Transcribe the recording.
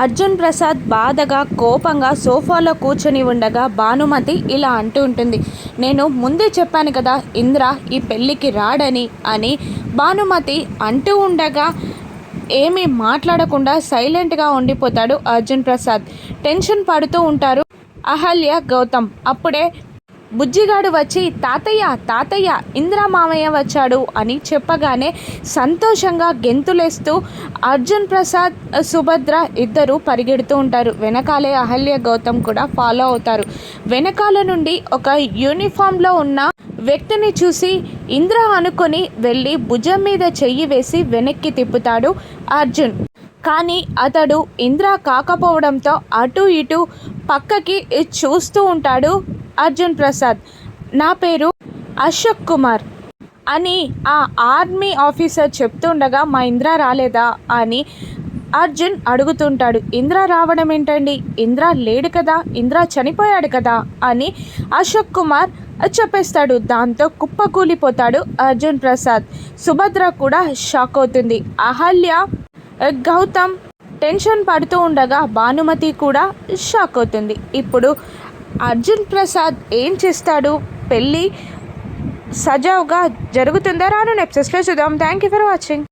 అర్జున్ ప్రసాద్ బాధగా కోపంగా సోఫాలో కూర్చొని ఉండగా భానుమతి ఇలా అంటూ ఉంటుంది, నేను ముందే చెప్పాను కదా ఇంద్ర ఈ పెళ్ళికి రాడని అని. భానుమతి అంటూ ఉండగా ఏమీ మాట్లాడకుండా సైలెంట్గా ఉండిపోతాడు అర్జున్ ప్రసాద్. టెన్షన్ పడుతూ ఉంటారు అహల్య గౌతమ్. అప్పుడే బుజ్జిగాడు వచ్చి తాతయ్య తాతయ్య ఇంద్ర మామయ్య వచ్చాడు అని చెప్పగానే సంతోషంగా గెంతులేస్తూ అర్జున్ ప్రసాద్ సుభద్ర ఇద్దరు పరిగెడుతూ ఉంటారు. వెనకాలే అహల్య గౌతమ్ కూడా ఫాలో అవుతారు. వెనకాల నుండి ఒక యూనిఫామ్లో ఉన్న వ్యక్తిని చూసి ఇంద్ర అనుకొని వెళ్ళి భుజం మీద చెయ్యి వేసి వెనక్కి తిప్పుతాడు అర్జున్. కానీ అతడు ఇంద్ర కాకపోవడంతో అటు ఇటు పక్కకి చూస్తూ ఉంటాడు అర్జున్ ప్రసాద్. నా పేరు అశోక్ కుమార్ అని ఆ ఆర్మీ ఆఫీసర్ చెప్తుండగా మా ఇంద్ర రాలేదా అని అర్జున్ అడుగుతుంటాడు. ఇంద్ర రావడం ఏంటండి, ఇంద్ర లేడు కదా, ఇంద్ర చనిపోయాడు కదా అని అశోక్ కుమార్ చెప్పేస్తాడు. దాంతో కుప్పకూలిపోతాడు అర్జున్ ప్రసాద్. సుభద్ర కూడా షాక్ అవుతుంది. అహల్య గౌతమ్ టెన్షన్ పడుతూ ఉండగా భానుమతి కూడా షాక్ అవుతుంది. ఇప్పుడు అర్జున్ ప్రసాద్ ఏం చేస్తాడు? పెళ్ళి సజావుగా జరుగుతుందా? రాను ఎపిసోడ్స్లో చూద్దాం. Thank you for watching.